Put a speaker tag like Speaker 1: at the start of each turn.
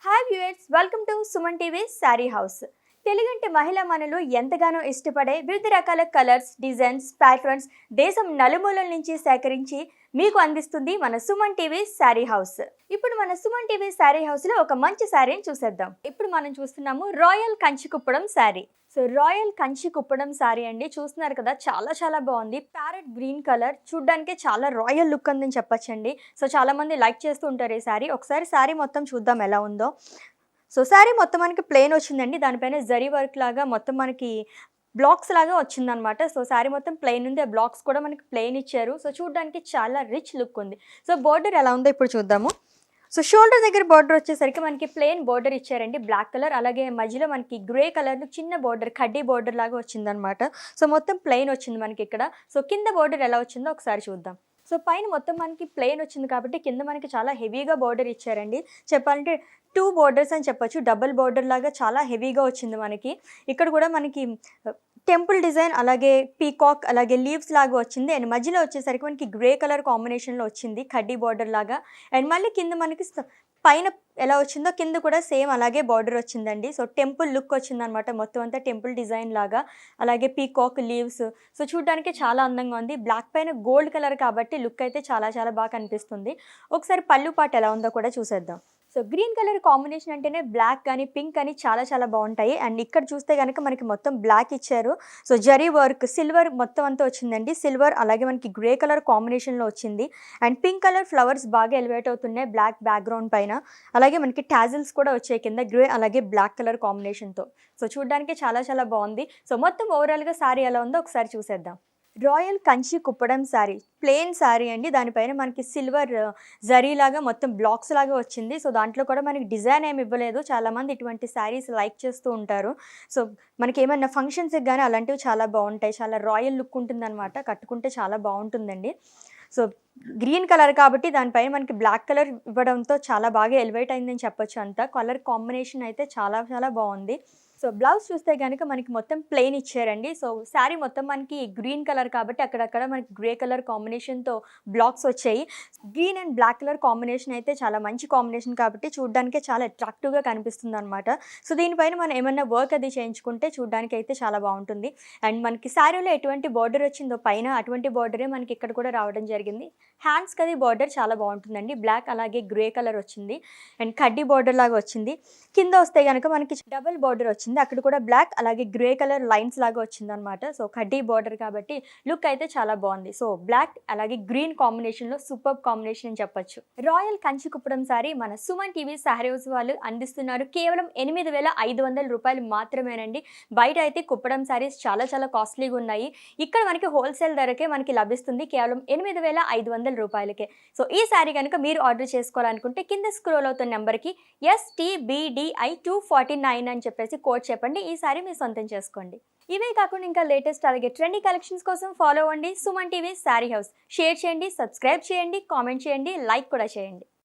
Speaker 1: Hi viewers, welcome to Suman TV sari house. తెలుగంటి మహిళా మనులు ఎంతగానో ఇష్టపడే వివిధ రకాల కలర్స్, డిజైన్స్, ప్యాటర్న్స్ దేశం నలుమూలల నుంచి సేకరించి మీకు అందిస్తుంది మన సుమన్ టీవీ సారీ హౌస్. ఇప్పుడు మన సుమన్ టీవీ సారీ హౌస్ లో ఒక మంచి సారీని చూసేద్దాం. ఇప్పుడు మనం చూస్తున్నాము royal Kanchi Kuppadam sorry. So royal Kanchi Kuppadam sorry అండి, చూస్తున్నారు కదా, చాలా బాగుంది. ప్యారెట్ గ్రీన్ కలర్, చూడ్డానికి చాలా రాయల్ లుక్ అందని చెప్పొచ్చండి. సో చాలా మంది లైక్ చేస్తూ ఉంటారు ఈ సారీ. ఒకసారి సారీ మొత్తం చూద్దాం ఎలా ఉందో. సో సారీ మొత్తం మనకి ప్లెయిన్ వచ్చిందండి, దానిపైన జరీ వర్క్ లాగా మొత్తం మనకి బ్లాక్స్ లాగా వచ్చిందనమాట. సో సారీ మొత్తం ప్లెయిన్ ఉంది, ఆ బ్లాక్స్ కూడా మనకి ప్లెయిన్ ఇచ్చారు. సో చూడడానికి చాలా రిచ్ లుక్ ఉంది. సో బోర్డర్ ఎలా ఉందో ఇప్పుడు చూద్దాము. సో షోల్డర్ దగ్గర బార్డర్ వచ్చేసరికి మనకి ప్లెయిన్ బార్డర్ ఇచ్చారండి, బ్లాక్ కలర్. అలాగే మధ్యలో మనకి గ్రే కలర్ చిన్న బార్డర్, కడ్డీ బార్డర్ లాగా వచ్చిందనమాట. సో మొత్తం ప్లెయిన్ వచ్చింది మనకి ఇక్కడ. సో కింద బార్డర్ ఎలా వచ్చిందో ఒకసారి చూద్దాం. సో పైన మొత్తం మనకి ప్లెయిన్ వచ్చింది కాబట్టి కింద మనకి చాలా హెవీగా బార్డర్ ఇచ్చారండి. చెప్పాలంటే 2 బోర్డర్స్ అని చెప్పొచ్చు. డబుల్ బార్డర్ లాగా చాలా హెవీగా వచ్చింది మనకి. ఇక్కడ కూడా మనకి టెంపుల్ డిజైన్, అలాగే పీకాక్, అలాగే లీవ్స్ లాగా వచ్చింది. అండ్ మధ్యలో వచ్చేసరికి మనకి గ్రే కలర్ కాంబినేషన్లో వచ్చింది, కడ్డీ బార్డర్ లాగా. అండ్ మళ్ళీ కింద మనకి పైన ఎలా వచ్చిందో కింద కూడా సేమ్ అలాగే బార్డర్ వచ్చిందండి. సో టెంపుల్ లుక్ వచ్చిందనమాట, మొత్తం అంతా టెంపుల్ డిజైన్ లాగా. అలాగే పీకాక్, లీవ్స్. సో చూడడానికి చాలా అందంగా ఉంది. బ్లాక్ పైన గోల్డ్ కలర్ కాబట్టి లుక్ అయితే చాలా బాగా కనిపిస్తుంది. ఒకసారి పళ్ళు పాటు ఎలా ఉందో కూడా చూసేద్దాం. సో గ్రీన్ కలర్ కాంబినేషన్ అంటేనే బ్లాక్ కానీ పింక్ కానీ చాలా బాగుంటాయి. అండ్ ఇక్కడ చూస్తే కనుక మనకి మొత్తం బ్లాక్ ఇచ్చారు. సో జరీ వర్క్, సిల్వర్ మొత్తం అంతా వచ్చిందండి. సిల్వర్ అలాగే మనకి గ్రే కలర్ కాంబినేషన్లో వచ్చింది. అండ్ పింక్ కలర్ ఫ్లవర్స్ బాగా ఎలివేట్ అవుతున్నాయి బ్లాక్ బ్యాక్గ్రౌండ్ పైన. అలాగే మనకి టాజిల్స్ కూడా వచ్చాయి కింద, గ్రే అలాగే బ్లాక్ కలర్ కాంబినేషన్తో. సో చూడడానికి చాలా బాగుంది. సో మొత్తం ఓవరాల్గా సారీ ఎలా ఉందో ఒకసారి చూసేద్దాం. Royal Kanchi Kuppadam sorry, plain sorry అండి. దానిపైన మనకి సిల్వర్ జరీ లాగా మొత్తం బ్లాక్స్ లాగా వచ్చింది. సో దాంట్లో కూడా మనకి డిజైన్ ఏమి ఇవ్వలేదు. చాలామంది ఇటువంటి శారీస్ లైక్ చేస్తూ ఉంటారు. సో మనకి ఏమైనా ఫంక్షన్స్కి కానీ అలాంటివి చాలా బాగుంటాయి. చాలా రాయల్ లుక్ ఉంటుందన్నమాట, కట్టుకుంటే చాలా బాగుంటుందండి. సో గ్రీన్ కలర్ కాబట్టి దానిపైన మనకి బ్లాక్ కలర్ ఇవ్వడంతో చాలా బాగా ఎలివేట్ అయిందని చెప్పొచ్చు. అంతా కలర్ కాంబినేషన్ అయితే చాలా బాగుంది. సో బ్లౌజ్ చూస్తే కనుక మనకి మొత్తం ప్లెయిన్ ఇచ్చారండి. సో శారీ మొత్తం మనకి గ్రీన్ కలర్ కాబట్టి అక్కడక్కడ మనకి గ్రే కలర్ కాంబినేషన్తో బ్లాక్స్ వచ్చాయి. Green and black colour combination అయితే చాలా మంచి కాంబినేషన్ కాబట్టి చూడడానికి చాలా అట్రాక్టివ్గా కనిపిస్తుంది అనమాట. సో దీనిపైన మనం ఏమన్నా వర్క్ అది చేయించుకుంటే చూడడానికి అయితే చాలా బాగుంటుంది. అండ్ మనకి శారీలో ఎటువంటి బార్డర్ వచ్చిందో పైన అటువంటి బార్డరే మనకి ఇక్కడ కూడా రావడం జరిగింది. హ్యాండ్స్కి అది బార్డర్ చాలా బాగుంటుందండి, బ్లాక్ అలాగే గ్రే కలర్ వచ్చింది. అండ్ కడ్డీ బార్డర్ లాగా వచ్చింది. కింద వస్తే కనుక మనకి డబుల్ బార్డర్ వచ్చింది, అక్కడ కూడా బ్లాక్ అలాగే గ్రే కలర్ లైన్స్ లాగా వచ్చింది అనమాట. సో కడ్డీ బార్డర్ కాబట్టి లుక్ అయితే చాలా బాగుంది. సో బ్లాక్ అలాగే గ్రీన్ కాంబినేషన్లో సూపర్ కాంబినేషన్ అని చెప్పొచ్చు. రాయల్ కంచి కుప్పడం సారీ మన సుమన్ టీవీ సారీ హౌస్ వాళ్ళు అందిస్తున్నారు కేవలం 8,500 రూపాయలు మాత్రమేనండి. బయట అయితే కుప్పడం సారీస్ చాలా కాస్ట్లీగా ఉన్నాయి. ఇక్కడ మనకి హోల్సేల్ ధరకే మనకి లభిస్తుంది కేవలం 8,500 రూపాయలకే. సో ఈ సారీ కనుక మీరు ఆర్డర్ చేసుకోవాలనుకుంటే కింద స్క్రోల్ అవుతున్న నెంబర్కి STBDI249 అని చెప్పేసి కోడ్ చెప్పండి. ఈ సారీ మీరు సొంతం చేసుకోండి. ఇవే కాకుండా ఇంకా లేటెస్ట్ అలాగే ట్రెండీ కలెక్షన్స్ కోసం ఫాలో అవ్వండి Suman TV sari house. Share చేయండి, సబ్స్క్రైబ్ చేయండి, కామెంట్ చేయండి, లైక్ కూడా చేయండి.